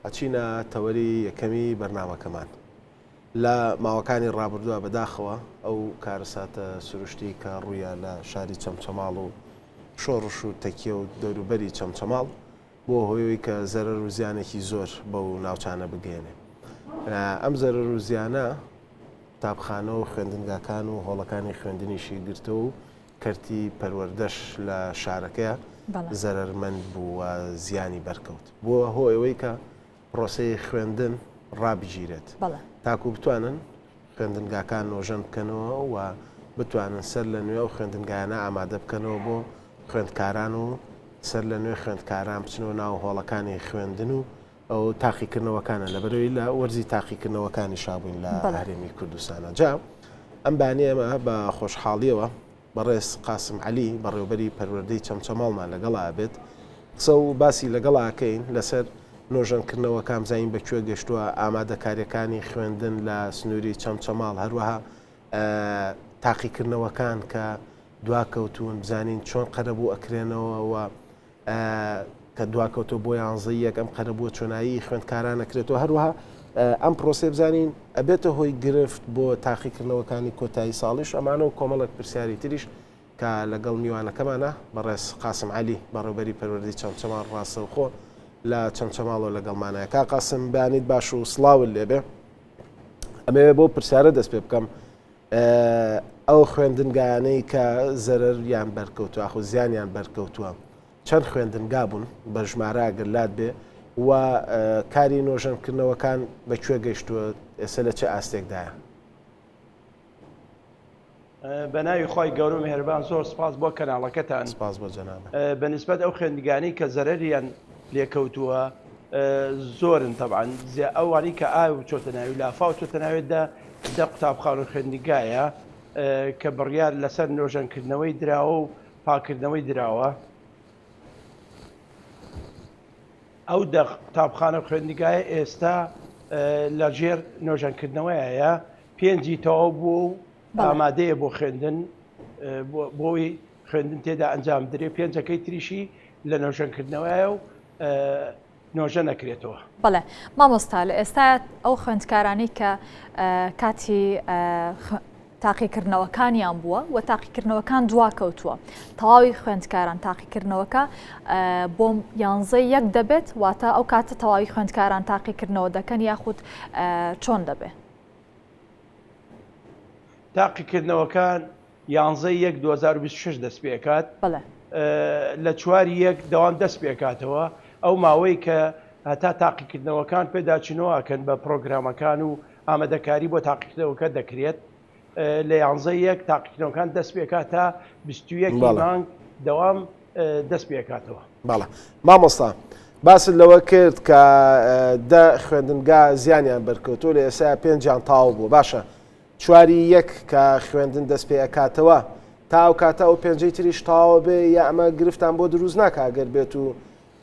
ئەچینە تەوەری یەکەمی بەرنامەکەمان لە ماوەکانی ڕابردووە بەداخەوە ئەو کارەساتە سروشتی کە ڕوویە لە شاری چەمچەماڵ و شۆڕش و تەکیە و دەوروبەری چەمچەماڵ بۆ هۆیەوەی کە زەرەر و زیانێکی زۆر بەو ناوچانە بگەێنێ. ئەم زەرەر و زیانە قوتابخانە و خوێندنگاکان و هۆڵەکانی خوێندنیشی گرتەوە و کەرتی پەروەردەش لە شارەکەیە زەرەرمەند بوو و زیانی بەرکەوت بۆ هۆیەوەی کە پرۆسەی خوێندن ڕابگیرێت تاکو بتوانن خوێندنگاکان نۆژەن بکەنەوە و بتوانن سەر لە نوێ و خوێندنگایانە ئامادە بکەنەوە بۆ خوێندکاران و سەر لە نوێ خوێندکاران بچنەوە ناو هۆڵەکانی خوێندن و ئەو تاقیکردنەوەکانە لە بەرەوەی لە وەرزی تاقیکردنەوەکانی شابووین لە هەرێمی کوردستانە. جا ئەم بانیە ئەمە بە خۆشحاڵیەوە بەڕێز قاسم عەلی بەڕێوەبەری پەروەردەی چەمچەماڵمان لەگەڵا بێت قسە و باسی لەگەڵاکەین لەسەر نۆژەنکردنەوە کامزین بەکوێ گەشتووە ئامادەکاریەکانی خوێندن لە سنووری چەمچەماڵ هەروەها تاقیکردنەوەکان کە دواکەوتون بزانین چۆن قەرەبوو ئەکرێنەوە کە دواکەوتەوە بۆ 11 ئەم قەرەبووە چۆنایی خوێندکاران ئەکرێتەوە هەروەها ئەم پرۆسێ بزانین ئەبێتە هۆی گرفت بۆ تاقیکردنەوەکانی کۆتایی ساڵیش ئەمانە و کۆمەڵک پرسیاری تریش کە لەگەڵ میوانەکەمانە بەڕێز قاسم عەلی بەڕێوەبەری پەروەردەی چەمچەماڵ ڕاستەوخۆ لە چەمچەماڵەوە لەگەڵمانەیە. کا قاسم بانیت باش و سڵاون لێبێ. ئەمەوێ بۆ پرسیارە دەست پێ بکەم ئەو خوێندنگایانەی کە زەرەریان بەرکەوتووە ئاخۆ زیانیان بەرکەوتووە چەند خوێندنگا بوون بە ژمارە ئەگەرلات بێ و کاری نۆژەنکردنەوەکان بەکوێ گەیشتووە ئێستا لە چه ئاستێکدایە؟ بە ناوی خۆی گەورە و مێهرەبان زۆر سپاس بۆ کەناڵەکەتان. سپاس بۆ جەنابە. بەنسبەت ئەو خوێندنگانەی کە زەرەریان لێکەوتووە زۆرن تەبعاً ئەوانی کە ئاو چۆتە ناوی لافاو چۆتە ناوێتدا دە قوتابخانە و خوێندنگایە کە بڕیار لەسەر نۆژەنکردنەوەی دراوە و پاکردنەوەی دراوە. ئەو دە قوتابخانە خوێندنگایە ئێستا لە ژێر نۆژەنکردنەوەیە پێنجی تەواو بوو و ئامادەیە بۆ خوێندن بۆی خوێندن تێدا ئەنجام درێ پێنجەکەی تریشی لە نۆژەنکردنەوەیە و نۆژە نەکرێتەوە. بەڵێ مامۆستا لە ئێستا ئەو خوێندکارانی کە کاتی تاقیکردنەوەکانیان بووە و تاقیکردنەوەکان دواکەوتووە تەواوی خوێندکاران تاقیکردنەوەکە بۆ 11 دەبێت واتە ئەو کاتە تەواوی خوێندکاران تاقیکردنەوە دەکەن یاخود چۆن دەبێت؟ تاقیکردنەوەکان 11/1/2026 دەست پێکات لە 4/1 دەوام دەست پێکاتەوە ئەو ماوەی کە هەتا تاقیکردنەوەکان پێداچینەوەکەن بە پرۆگرامەکان و ئامادەکاری بۆ تاقیکردنەوەکە دەکرێت لە 11 تاقیکردنەوەکان دەست پێکات تا 21 مانگ دەوام دەست پێکاتەوە. باڵە مامۆستا باست لەوە کرد کە دە خوێندنگا زیانیان بەرکەوتووە لە ئێستا پێنجیان تاو بوو باشە 4/1 کە خوێندن دەست پێکاتەوە تا ئەو کاتە ئەو پێنجەی تریش تاوە بێ یا ئەمە گرفتان بۆ دروست ناکە ئەگەر بێت و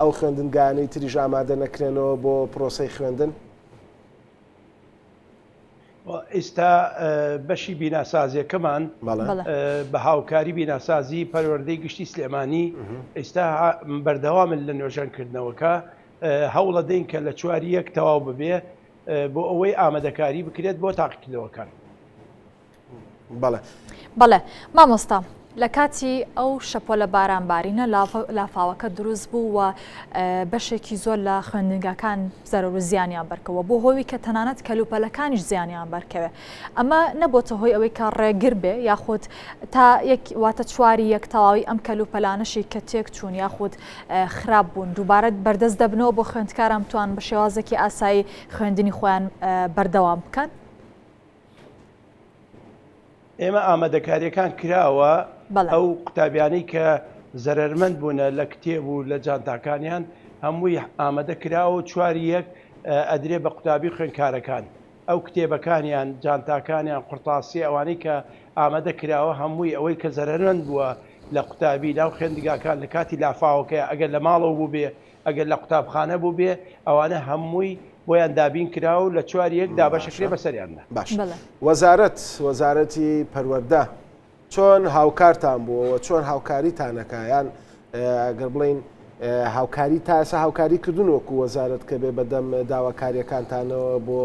ئەو خوێندنگانەی تریژ ئامادە نەکرێنەوە بۆ پرۆسەی خوێندن؟ ئێستا بەشی بیناسازیەکەمان بە هاوکاری بیناسازی پەروەردەی گشتی سلێمانی ئێستا بەردەوامن لە نۆژەنکردنەوەکە هەوڵە دەین کە لە 4/1 تەواو ببێ بۆ ئەوەی ئامادەکاری بکرێت بۆ تاقیکردنەوەکان. بەڵێ مامۆستا لە کاتی ئەو شەپۆلە بارانبارینە لافاوەکە دروست بوو و بەشێکی زۆر لە خوێندنگەکان زەرەر و زیانیان بەرکەوە بۆ هۆوی کە تەنانەت کەلوپەلەکانیش زیانیان بەرکەوێ ئەمە نەبۆتە هۆی ئەوەی کە ڕێگر بێ یاخود تا واتە 4/1 تەواوی ئەم کەلوپەلانەشی کە تێک چوون یاخود خراپ بوون دووبارە بەردەست دەبنەوە بۆ خوێندکاران بتوان بە شێوازێکی ئاسایی خوێندنی خۆیان بەردەوام بکەن؟ ئێمە ئامادەکاریەکان کراوە ئەو قوتابیانەی کە زەرەرمەند بوونە لە کتێب و لە جانتاکانیان هەمووی ئامادە کراوە 4/1 ئەدرێ بە قوتابی خوێندکارەکان ئەو کتێبەکانیان جانتاکانیان قورتاسی ئەوانەی کە ئامادە کراوە هەمووی ئەوەی کە زەرەرمەند بووە لە قوتابی ناو خوێندگاکان لە کاتی لافاوەکە ئەگەر لە ماڵەوە بوو بێ ئەگەر لە قوتابخانە بوو بێ ئەوانە هەمووی بۆیان دابین کراوە و لە 4/1 دابەشەکرێ بەسەریاندا. باش وەزارەتی پەروەردە چۆن هاوکارتان بووەوە چۆن هاوکاریتانەکایان ئەگەر بڵین هاوکاری تا ئێستا هاوکاری کردوون وەکو وەزارەت کە بێ بەدەم داواکاریەکانتانەوە بۆ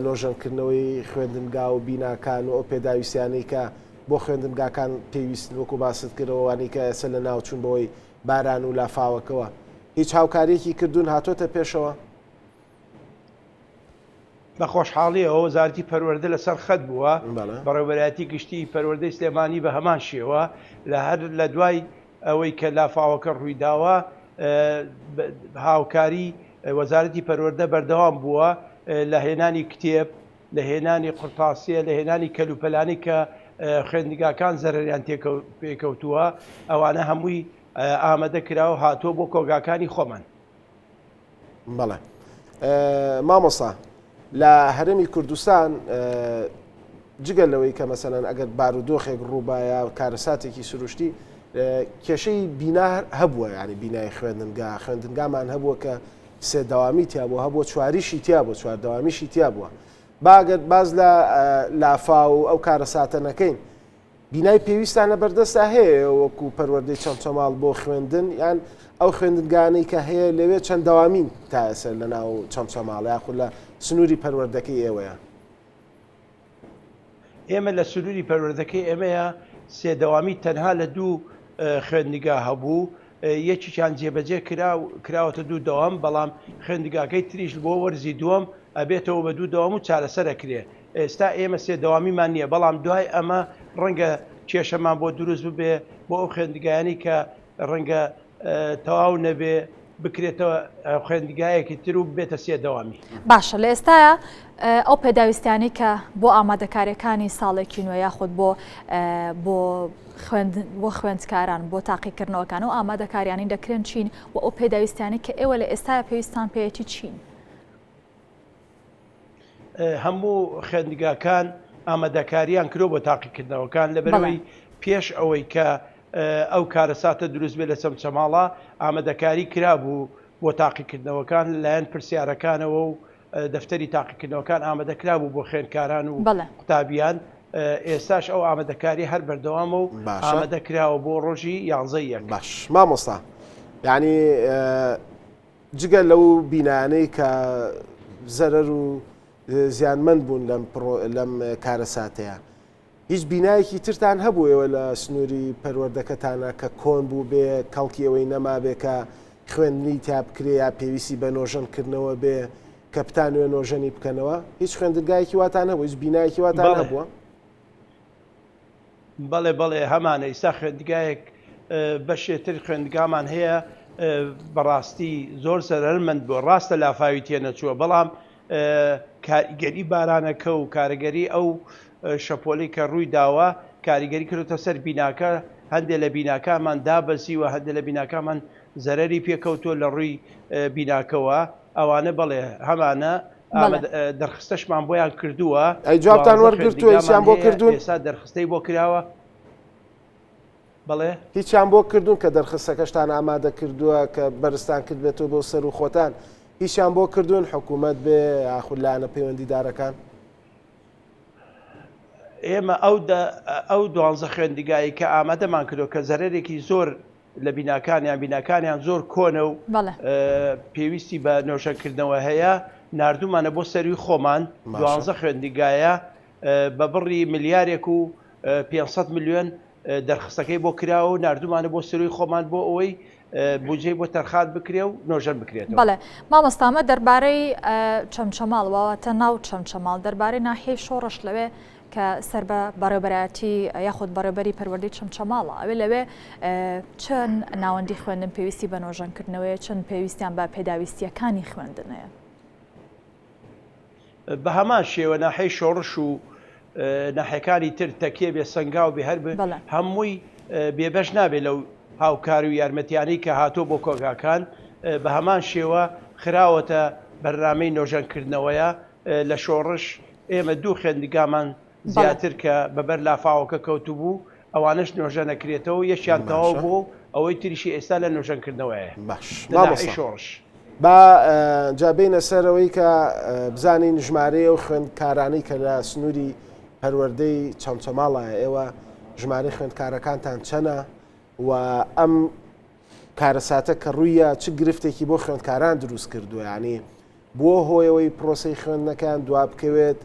نۆژەنکردنەوەی خوێندنگا و بیناکان و ئەو پێداویستیانەی کە بۆ خوێندنگاکان پێویست وەکو باست کردەوەوانی کە ئێستا لە ناوچوون بەوەی باران و لافاوەکەوە هیچ هاوکاریەکی کردوون هاتۆتە پێشەوە؟ بە خۆشحاڵیەوە وەزارەتی پەروەردە لەسەر خەت بووە بەڕێوەبەرایەتی گشتی پەروەردەی سلێمانی بە هەمان شێوە لە دوای ئەوەی کە لافاوەکە ڕوویداوە هاوکاری وەزارەتی پەروەردە بەردەوام بووە لە هێنانی کتێب لە هێنانی قورتاسیە لە هێنانی کەلوپەلانی کە خوێندنگاکان زەرەریان پێکەوتووە ئەوانە هەمووی ئامادە کراوە هاتووە بۆ کۆگاکانی خۆمان. بەڵێ مامۆستا لە هەرێمی کوردستان جگەل لەوەی کە مەسەلەن ئەگەر بارودۆخێک ڕووبایە کارەساتێکی سروشتی کێشەی بینا هەبووە ینی بینای خوێندنگامان هەبووە کە سێداوامی تیا بوو هەبووە چواریشی تیا بوو چواردەوامیشی تیا بووە باگەر باز لە لافا و ئەو کارەساتە نەکەین بینای پێویستانە بەردەستا هەیە وەکو پەروەردەی چەمچەماڵ بۆ خوێندن یان ئەو خوێندنگانەی کە هەیە لەوێ چەند داوامین تا ئێستا لە ناو چەمچەماڵ یاخود لە سنووری پەروەردەکەی ئێوەیە؟ ئێمە لە سنووری پەروەردەکەی ئێمەیە سێدەوامی تەنها لە دوو خوێندنگا هەبوو یەکیان جێبەجێ کراوەتە دوو دەوام بەڵام خوێندنگاکەی تریش بۆ وەرزی دووەم ئەبێتەوە بە دوو دەوام و چارەسەرەکرێ. ئێستا ئێمە سێدەوامیمان نییە بەڵام دوای ئەمە ڕەنگە کێشەمان بۆ دروست ببێ بۆ ئەو خوێندنگایانی کە ڕەنگە تەواو نەبێ بکرێتەوە خوێندنگایەکی تر و بێتە سێدەوامی. باشە لە ئێستاە ئەو پێداویستیانی کە بۆ ئامادەکاریەکانی ساڵێکی نوێ یاخود بۆ خوێندکاران بۆ تاقیکردنەوەکان و ئامادەکاریانی دەکرێن چین و ئەو پێداویستیانی کە ئێوە لە ئێستاە پێویستان پێیەتی چین؟ هەموو خوێندنگاکان ئامادەکاریان کرۆ بۆ تاقیکردنەوەکان لەبەرەوەی پێش ئەوەی کە ئەو کارەساتە دروست بێ لە چەمچەماڵە ئامادەکاری کرابوو بۆ تاقیکردنەوەکان لایەن پرسیارەکانەوە و دەفتەری تاقیکردنەوەکان ئامادەکرا بوو بۆ خوێندکاران و قوتابیان. ئێستاش ئەو ئامادەکاری هەر بەردەوامە و ئامادەکراوە بۆ ڕۆژی 11 باش مامۆستا یعنی جگە لەو بینانەی کە زەرەر و زیانمەند بوون لەم کارەساتەیە هیچ بینایەکی ترتان هەبووەوە لە سنووری پەروەردەکەتانە کە کۆن بوو بێ کەڵکی ئەوەی نەما بێ کە خوێندنی تا بکرێ یا پێویستی بە نۆژەنکردنەوە بێ کە بتانوێ نۆژەنی بکەنەوە هیچ خوێندنگایەکی واتان هەبوو هیچ بینایەکی واتان هەبووە؟ بەڵێ هەمانە ئێستا خوێندنگایەک بەشێتر خوێندنگامان هەیە بەڕاستی زۆر زەرمەند بۆ ڕاستە لافاوی تێنەچووە بەڵام کاریگەری بارانەکە و کارگەری ئەو شەپۆلی کە ڕووی داوە کاریگەری کردوتە سەر بیناکە هەندێک لە بیناکانمان دابەزی و هەندێک لە بیناکانمان زەرەری پێکەوتۆ لە ڕووی بیناکەوە ئەوانە بەڵێ هەمانە دەرخستەشمان بۆیان کردووە ئەی جوابتان وەرگرتووە هیچیان بۆ کردوون؟ ئێستا دەرخستەی بۆ کراوە بەڵێ هیچیان بۆ کردوون کە دەرخستەکەشتان ئامادە کردووە کە بەرزتان کرد بێتەوە بۆ سەر و خۆتان هیچیان بۆ کردوون حکوومەت بێ یاخود لایەنە پەیوەندیدارەکان؟ ئێمە ئەو 12 خوێندنگایی کە ئامادەمان کردو کە زەرێکی زۆر لە بیناکانیان زۆر کۆنە و پێویستی بە نۆژەنکردنەوە هەیە نردومانە بۆ سەروی خۆمان 12 خوێندنگایە بە بڕی ملیارێک و 500 میلیۆن دەرخستەکەی بۆ کراوە و نردومانە بۆ سەروی خۆمان بۆ ئەوەی بودجەی بۆ تەرخات بکرێ و نۆژەن بکرێتەوە. بەڵێ مامۆستامە دەربارەی چەمچەماڵ واتە ناو چەمچەماڵ دەربارەی ناحیەی شۆڕش لەوێ کە سەر بە بەڕێوەبەرایەتی یاخود بەڕێوەبەری پەروەردەی چەمچەماڵە ئەوێ لەوێ چەند ناوەندی خوێندن پێویستی بە نۆژەنکردنەوەی چەند پێویستیان بە پێداویستیەکانی خوێندنەیە؟ بە هەمان شێوە ناحەی شۆڕش و ناحەکانی تر تەکیە بێ سنگاو بێ هەر هەمووی بێبەش نابێت لەو هاوکار و یارمەتیانی کە هاتۆ بۆ کۆگاکان بە هەمان شێوە خراوەتە بەرنامەی نۆژەنکردنەوەیە لە شۆڕش ئێمە دوو خوێندنگامان زیاتر کە بەبەر لافاوەکە کەوتو بوو ئەوانش نۆژە نەکرێتەوە یەکیان تەواو بوو ئەوەی تریشی ئێستا لە نۆژەنکردنەوەیە. باش شۆڕش با جابینە سەرەوەی کە بزانین ژمارەیە و خوێندکارانی کە لە سنووری پەروەردەی چەمچەماڵە ئێوە ژمارەی خوێندکارەکانتان چەنە و ئەم کارەساتە کە ڕوویە چ گرفتێکی بۆ خوێندکاران دروست کردووە، ینی بۆ هۆیەوەی پرۆسی خوێندنەکان دوا بکەوێت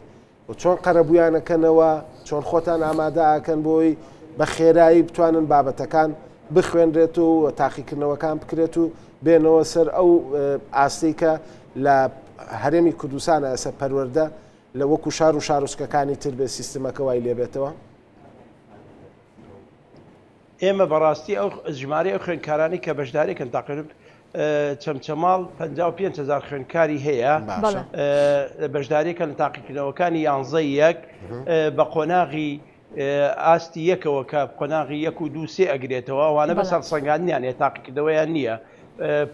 و چۆن قەرەبوویانەکەنەوە، چۆن خۆتان ئامادە ئاکەن بۆی بە خێرایی بتوانن بابەتەکان بخوێنرێت و تاقیکردنەوەکان بکرێت و بێنەوە سەر ئەو ئاستەی کە لە هەرێمی کوردستانە ئەسە پەروەردە لە وەکو شار و شارۆچکەکانی تر بێ سیستمەکە وای لێبێتەوە. ئێمە بەڕاستی ئەو ژمارە ئەو خوێندکارانی کە بەشداریکەن تاقریب چەمچەماڵ 55,000 خوێندکاری هەیە بەشداریکەن لە تاقیکردنەوەکانی 11 بە قۆناغی ئاستی یەکەوە کە قۆناغی 1 و 2 3 ئەگرێتەوە ئەوانە بە سەرسەنگاندنیان هەیە تاقیکردەوەیان نییە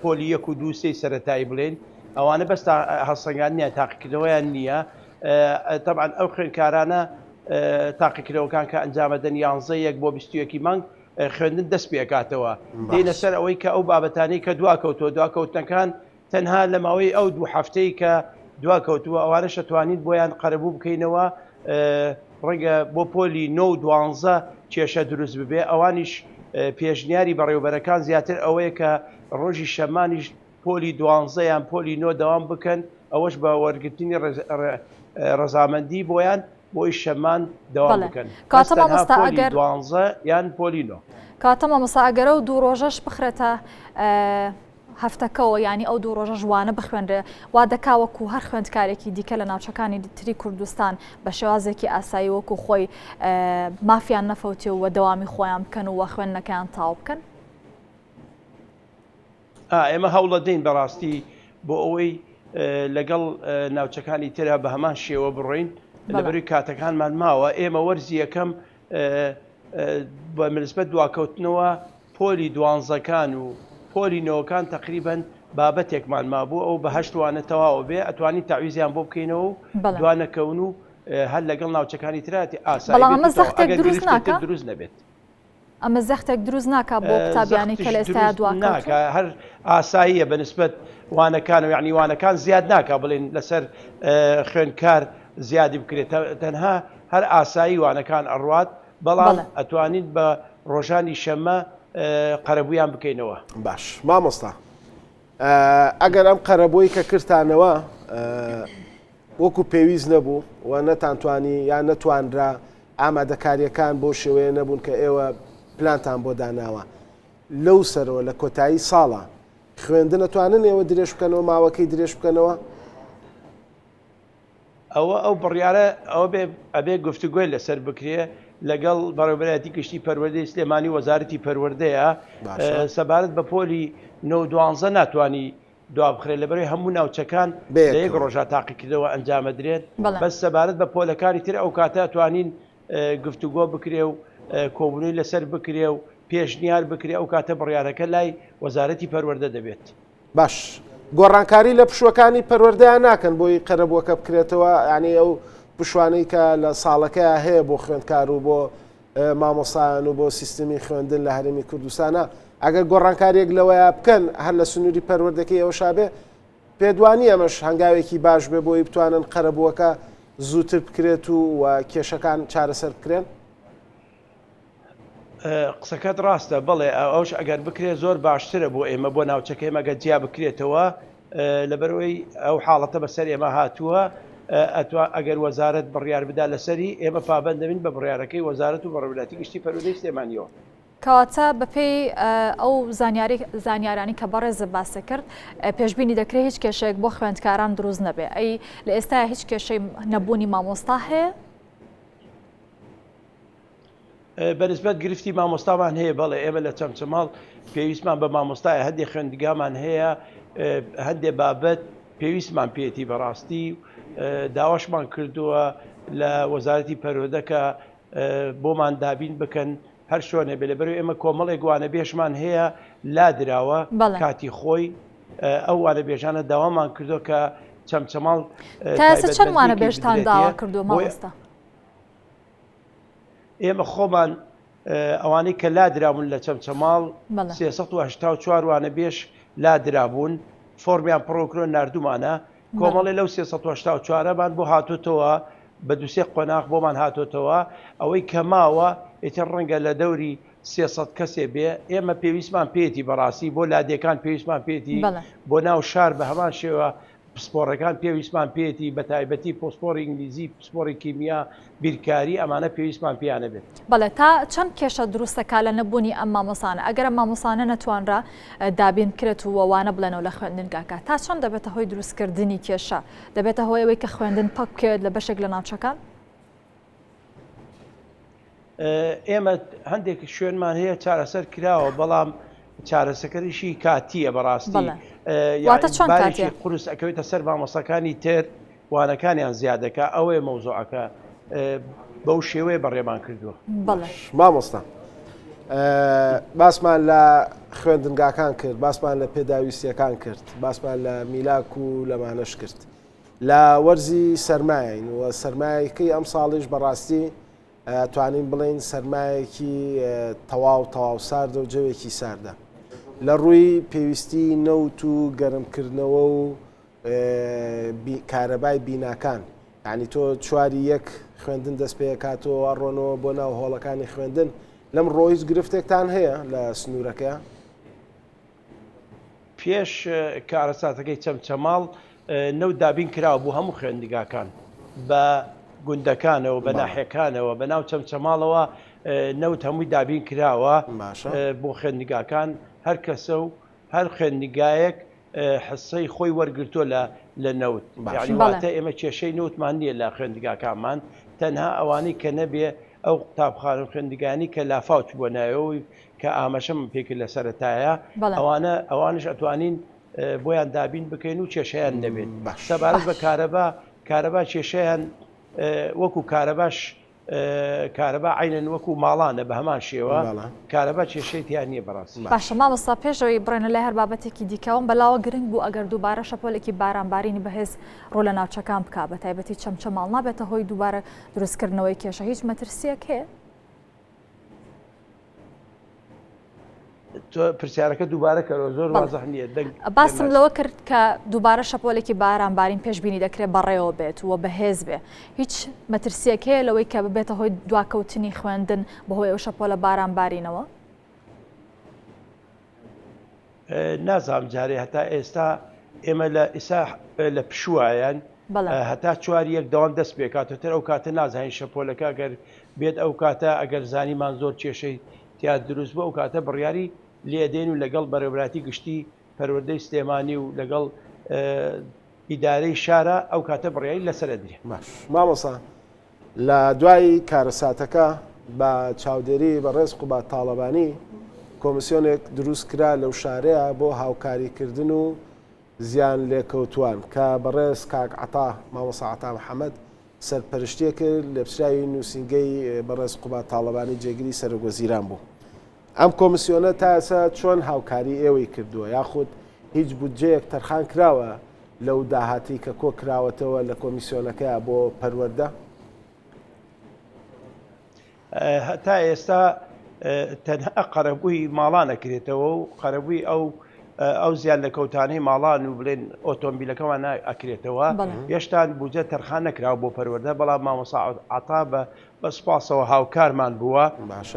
پۆلی 1 و 2 3 سەرەتایی بڵێن ئەوانە بەس هەڵسەنگاندنیان تاقیکردەوەیان نییە. طبعا ئەو خوێندکارانە تاقیکردەوەکان کە ئەنجامەدەن 11 بۆ 21 مانگ خوێندن دەست پێکاتەوە دێنە سەر ئەوەی کە ئەو بابەتانی کە دواکەوتەوە دواکەوتنەکان تەنها لە ماوەی ئەو 2 هەفتەی کە دواکەوتووە ئەوانە شەتوانین بۆیان قەرەبوو بکەینەوە ڕەنگە بۆ پۆلی 9 و 12 کێشە دروست ببێ. ئەوانیش پێشنیاری بەڕێوەبەرەکان زیاتر ئەوەیە کە ڕۆژی شەمانیش پۆلی 12 یان پۆلی 9 دەوام بکەن ئەوەش بە وەرگرتنی ڕەزامەندی بۆیان بۆی شەمان دەوام بکەن کاتە 12 یان پۆلی 9 کاتە مامۆستا ئەگەرە و 2 ڕۆژەش بخرێتە هەفتەکەەوە ینی ئەو 2 ڕۆژە جوانە بخوێنرێ وا دەکاوەکو هەر خوێندکارێکی دیکە لە ناوچەکانی تری کوردستان بە شێوازێکی ئاسایی وەکو خۆی مافیان نەفەوتێ و دەوامی خۆیان بکەن و خوێندنەکەیان تاو بکەن. ئێمە هەوڵە دەین بەڕاستی بۆ ئەوەی لەگەڵ ناوچەکانی ترە بە هەمان شێوە بڕۆین لەبەروی کاتەکانمان ماوە. ئێمە وەرزی یەکەم بە منسبەت دواکەوتنەوە پۆلی 12کان و پۆلی نەوەکان تقریبەن بابەتێکمان مابوو ئەو بە 8 وانە تەواو بێ ئەتوانی تاویزیان بۆ بکەینەوە و دوانەکەون و هەر لەگەڵ ناوچەکانی تراتی ئاسایی دروست نەبێت. ئەمە زەختێک دروست ناکە بۆ قوتابیانی کە لە ئێستا دواکە هەر ئاساییە بە نسبەت وانەکان و یعنی وانەکان زیاد ناکە بڵێن لەسەر خوێندکار زیادی بکرێت تەنها هەر ئاسایی وانەکان ئەڕوات بەڵام ئەتوانین بە ڕۆژانی شەمە قەرەبوویان بکەینەوە. باش مامۆستا ئەگەر ئەم قەرەبووی کە کردانەوە وەکو پێویست نەبوو و نەتانتوانی یان نەتوانرا ئامادەکاریەکان بۆ شێوەیە نەبوون کە ئێوە پلانتان بۆ داناوە لەو سەرەوە لە کۆتایی ساڵە خوێندن نەتوانن ئێوە درێژ بکەنەوە ماوەکەی درێژ بکەنەوە؟ ئەو بڕیارە ئەوە ئەبێ گفتوگوۆی لەسەر بکرێ لەگەڵ بەڕێوەبەرەتی گشتی پەروەردەی سلێمانی وەزارەتی پەروەردەیە سەبارەت بە پۆلی 9 ناتوانی دوا بخرێت لەبەرەوەی هەموو ناوچەکان لە یەک ڕۆژە تاقیکردەوە ئەنجامەدرێت بەس سەبارەت بە پۆلەکانی تر ئەو کاتە توانین گفتوگۆ بکرێ و کۆبوونەوەی لەسەر بکرێ و پێشنیار بکرێ ئەو کاتە بڕیارەکە لای وەزارەتی پەروەردە دەبێت. باش گۆڕانکاری لە پشوەکانی پەروەردەیان ناکەن بۆی قەرەبووەکە بکرێتەوە ینی ئەو پشوانەی کە لە ساڵەکەی هەیە بۆ خوێندکار و بۆ مامۆسایان و بۆ سیستمی خوێندن لە هەرێمی کوردستانە ئەگەر گۆڕانکاریەک لەوەیە بکەن هەر لە سنووری پەروەردەکەی ئەوە شابێ پێدوانی ئەمەش هەنگاوێکی باش بێ بۆی بتوانن قەرەبووەکە زووتر بکرێت و کێشەکان چارەسەر بکرێن. قسەکەت ڕاستە بڵێ ئەوش ئەگەر بکرێت زۆر باشترە بۆ ئێمە بۆ ناوچەکەی مەگە جیا بکرێتەوە لەبەرەوەی ئەو حاڵەتە بەسەر ئێمە هاتووە ئەگەر وەزارەت بڕیار بدا لەسەری ئێمە پابەند دەبین بە بڕیارەکەی وەزارەت و بەڕێوەبەرەتی گشتی پەروەردەی سلێمانیەوە. کەواتە بەپێی ئەو زانیارانی کە بەڕێزە باسە کرد پێشبینی دەکرێت هیچ کێشەیەک بۆ خوێندکاران دروست نەبێ. ئەی لە ئێستا هیچ کێشەی نەبوونی مامۆستا هەیە؟ بەنسبەت گرفتی مامۆستامان هەیە بەڵێ ئێمە لە چەمچەماڵ پێویستمان بە مامۆستایە هەندێک خوێندگامان هەیە هەندێک بابەت پێویستمان پێێتی بەڕاستی داواشمان کردووە لە وەزارەتی پەروەردەکە بۆمان دابین بکەن هەر شوێنە بێ لەبەرەوەی ئێمە کۆمەڵێک وانە بێژمان هەیە لادراوە کاتی خۆی ئەو وانە بێژانە داوامان کردو کە چەمچەماڵ تا ئێستا چەند وانە بێژتان داوا کردووە مامۆستا؟ ئێمە خۆمان ئەوانەی کە لادرابوون لە چەمچەماڵ 384 وانە بێژ لادرابوون فۆرمیان پڕۆکرۆ نردومانە کۆمەڵی لەو 384مان بۆ هاتوتەوە بە دووسێ قۆناغ بۆمان هاتوتەوە ئەوەی کە ماوە ئیتر ڕەنگە لە دەوری 300 کەسێ بێ ئێمە پێویستمان پێێتی بەڕاستی بۆ لادێکان پێویستمان پێێتی بۆ ناو شار بە هەمان شێوە پسپۆڕەکان پێویستمان پێێتی بە تایبەتی پۆسپۆری ئینگلیزی پسپۆری کیمیا بیرکاری ئەمانە پێویستمان پیانە بێت. بەڵێ تا چەند کێشە دروستەکە لە نەبوونی ئەم مامۆسانە ئەگەر مامۆسانە نەتوانرا دابین کرێت و وانە بڵێنەوە لە خوێندنگاکە تا چەند دەبێتە هۆی دروستکردنی کێشە دەبێتە هۆی ئەوەی کە خوێندن پەک بکەوێت لە بەشێک لە ناوچەکان؟ ئێمە هەندێک شوێنمان هەیە چارەسەر کراوە بەڵام چارەسەکەریشی کاتیە بەڕاستی بارێکی قورس ئەکەوێتە سەر مامۆسەکانی تر وانەکانیان زیادەکە ئەوەیە مەوزوعەکە بەو شێوەیە بەڕێمان کردووە. مامۆستا باسمان لە خوێندنگاکان کرد، باسمان لە پێداویستیەکان کرد، باسمان لە میلاک و لەمانەش کرد لە وەرزی سەرمایین و سەرمایەکەی ئەم ساڵیش بەڕاستی توانین بڵین سەرمایەکی تەواو ساردە و جەوێکی ساردە لە ڕووی پێویستی نەوت و گەرمکردنەوە و کارەبای بیناکان. یعنی تۆ چواری یەک خوێندن دەست پێکاتەوە ئەڕۆنەوە بۆ ناو هۆڵەکانی خوێندن لەم ڕۆیز گرفتێکتان هەیە لە سنوورەکە؟ پێش کارەساتەکەی چەمچەماڵ نەوت دابین کراوە بۆ هەموو خوێندنگاکان بە گوندەکانەوە بە ناحیەکانەوە بە ناو چەمچەماڵەوە نەوت هەمووی دابین کراوە بۆ خوێندنگاکان هەر کەسە و هەر خوێندنگایەک حسەی خۆی وەرگرتووە لە نەوت. یعنی واتە ئێمە کێشەی نەوتمان نییە لە خوێندنگاکانمان تەنها ئەوانەی کە نەبێ ئەو قوتابخانە خوێندنگانی کە لافاوت بۆ نایەوەی کە ئاماژەم پێکرد لە سەرەتایە ئەوانش ئەتوانین بۆیان دابین بکەین و کێشەیان نەبێت. سەبارەت بە کارەبا کێشەیان وەکو کارەبا عینەن وەکو ماڵانە بە هەمان شێوە کارەبا کێشەیان نییە بەڕاستی. باشە مامۆستا پێشەوەی بڕێنە لای هەر بابەتێکی دیکەوەم بەلاوە گرنگ بوو ئەگەر دووبارە شەپۆلێکی بارانبارینی بەهێز ڕۆ لە ناوچەکان بکات بە تایبەتی چەمچەماڵ نابێتە هۆی دووبارە دروستکردنەوەی کێشە هیچ مەترسیەک هەیە؟ پرسیارەکە دووبارە کەەوە زۆر وازەح نییە. باسم لەوە کرد کە دووبارە شەپۆلێکی بارانبارین پێشبینی دەکرێت بەڕێوە بێت وە بەهێز بێ هیچ مەترسیەک هەیە لەوەی کە ببێتە هۆی دواکەوتنی خوێندن بەهۆی ئەو شەپۆلە بارانبارینەوە؟ نازانم جارێ هەتا ئێستا ئێمە لە ئێستا لە پشووایان هەتا چوار یەک دەوام دەست پێکاتەوە ئەو کاتە نازانین شەپۆلەکە ئەگەر بێت ئەو کاتە ئەگەر زانیمان زۆر کێشەی تیا دروست بۆ ئەو کاتە بڕیاری لێدێن و لەگەڵ بەڕێوەبراتی گشتی پەروەردەی سلێمانی و لەگەڵ ئیدارەی شارە ئەو کاتە بڕیاری لەسرە درێ. مامۆستا لە دوای کارەساتەکە بە چاودێری بە ڕێز قوبا تاڵەبانی کۆمیسیۆنێک دروست کرا لەو شارەیە بۆ هاوکاریکردن و زیان لێکەوتوان کە بەڕێز کاک عەتا مامۆستا عەتا محەممەد سەرپەرشتیە کرد لە پشراوی نووسینگەی بەڕێز قوبا تاڵەبانی جێگیری سەرۆگوەزیران بوو. ئەم کۆمیسیۆنە تا ئێستا چۆن هاوکاری ئێوەی کردووە یاخود هیچ بودجەیەک تەرخان کراوە لەو داهاتی کە کۆ کراوەتەوە لە کۆمیسیۆنەکەیە بۆ پەروەردە؟ هەتا ئێستا تەنها قەرەبووی ماڵان ئەکرێتەوە و قەرەبووی ئەو زیان لە کەوتانەی ماڵان و بڵێن ئۆتۆمبیلەکەمان ئەکرێتەوە هێشتا بودجە تەرخان نەکراوە بۆ پەروەردە بەڵام مامۆستا عەتا بە سوپاسەوە هاوکارمان بووە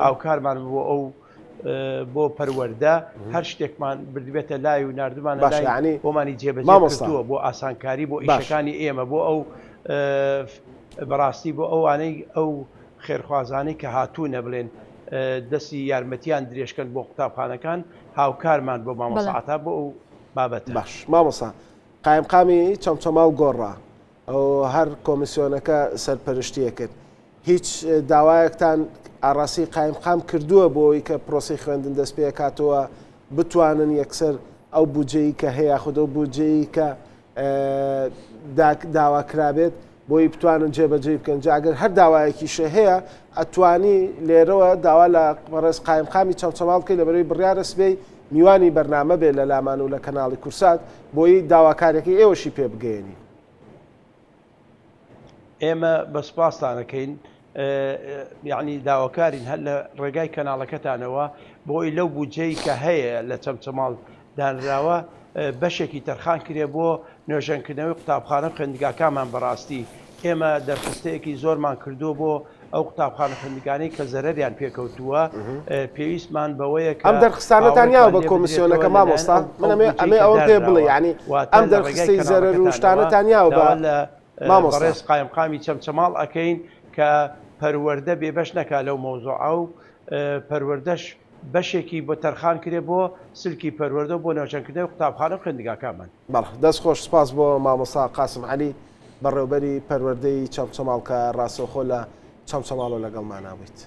هاوکارمان بووە ئەو بۆ پەروەردە هەر شتێکمان بردبێتە لای و نردمان لای بۆمانی جێبەجێکردووە بۆ ئاسانکاری بۆ ئیشەکانی ئێمە بۆ ئەو بەڕاستی بۆ ئەوانەی ئەو خێرخوازانەی کە هاتوونە بڵێن دەستی یارمەتیان درێژکەن بۆ قوتابخانەکان هاوکارمان بۆ مامۆستا عەتا بۆ ئەو بابەت. باش مامۆستا قایمقامی چەمچەماڵ گۆڕا ئەو هەر کۆمیسیۆنەکە سەرپەرشتیە کرد هیچ داوایەکتان ئاڕاستی قایمقام کردووە بۆی کە پرۆسی خوێندن دەست پێ کاتەوە بتوانن یەکسەر ئەو بودجەی کە هەیە خودە و بودجەی کە داواکرابێت بۆی بتوانن جێبەجێ بکەن جاگەر هەر داوایەکیشە هەیە ئەتوانی لێرەوە داوا لە بەڕێز قایمقامی چەمچەماڵ بکەی لەبەرەوەی بڕیارە سبەی میوانی بەرنامە بێت لە لامان و لە کەناڵی کورسات بۆی داواکارەکەی ئێوەشی پێ بگەێنی. ئێمە بە سوپاستانەکەین یعنی داواکارین هەر لە ڕێگای کەناڵەکەتانەوە بۆی لەو بودجەی کە هەیە لە چەمچەماڵ دانراوە بەشێکی تەرخان کرێ بۆ نوێژەنکردنەوەی قوتابخانە خوێندنگاکانمان بەڕاستی ئێمە دەرخستەیەکی زۆرمان کردو بۆ ئەو قوتابخانە خوێندنگانەی کە زەرەریان پێکەوتووە پێویستمان بەوەیە ئەم دەرخستانەتان یاوە بە کۆمیسیۆنەکە مامۆستا من ئەمێ ئەوە پێ بڵێ ینی ئەم دەرخستەی زەرەر و شتانەتان یاوە بە ڕێز قایمقامی چەمچەماڵ ئەەکەین کە پەروەردە بێبەش نەکا لەو مۆزوع ئەو پەروەردەش بەشێکی بۆ تەرخان کرێ بۆ سلکی پەروەردە بۆ ناوچەندکردنەوەی قوتابخانە خوێندنگاکانمان. بەڵێ دەست خۆش سپاس بۆ مامۆستا قاسم عەلی بەڕێوەبەری پەروەردەی چەمچەماڵ کە ڕاستەوخۆ لە چەمچەماڵەوە لەگەڵمان نابێت.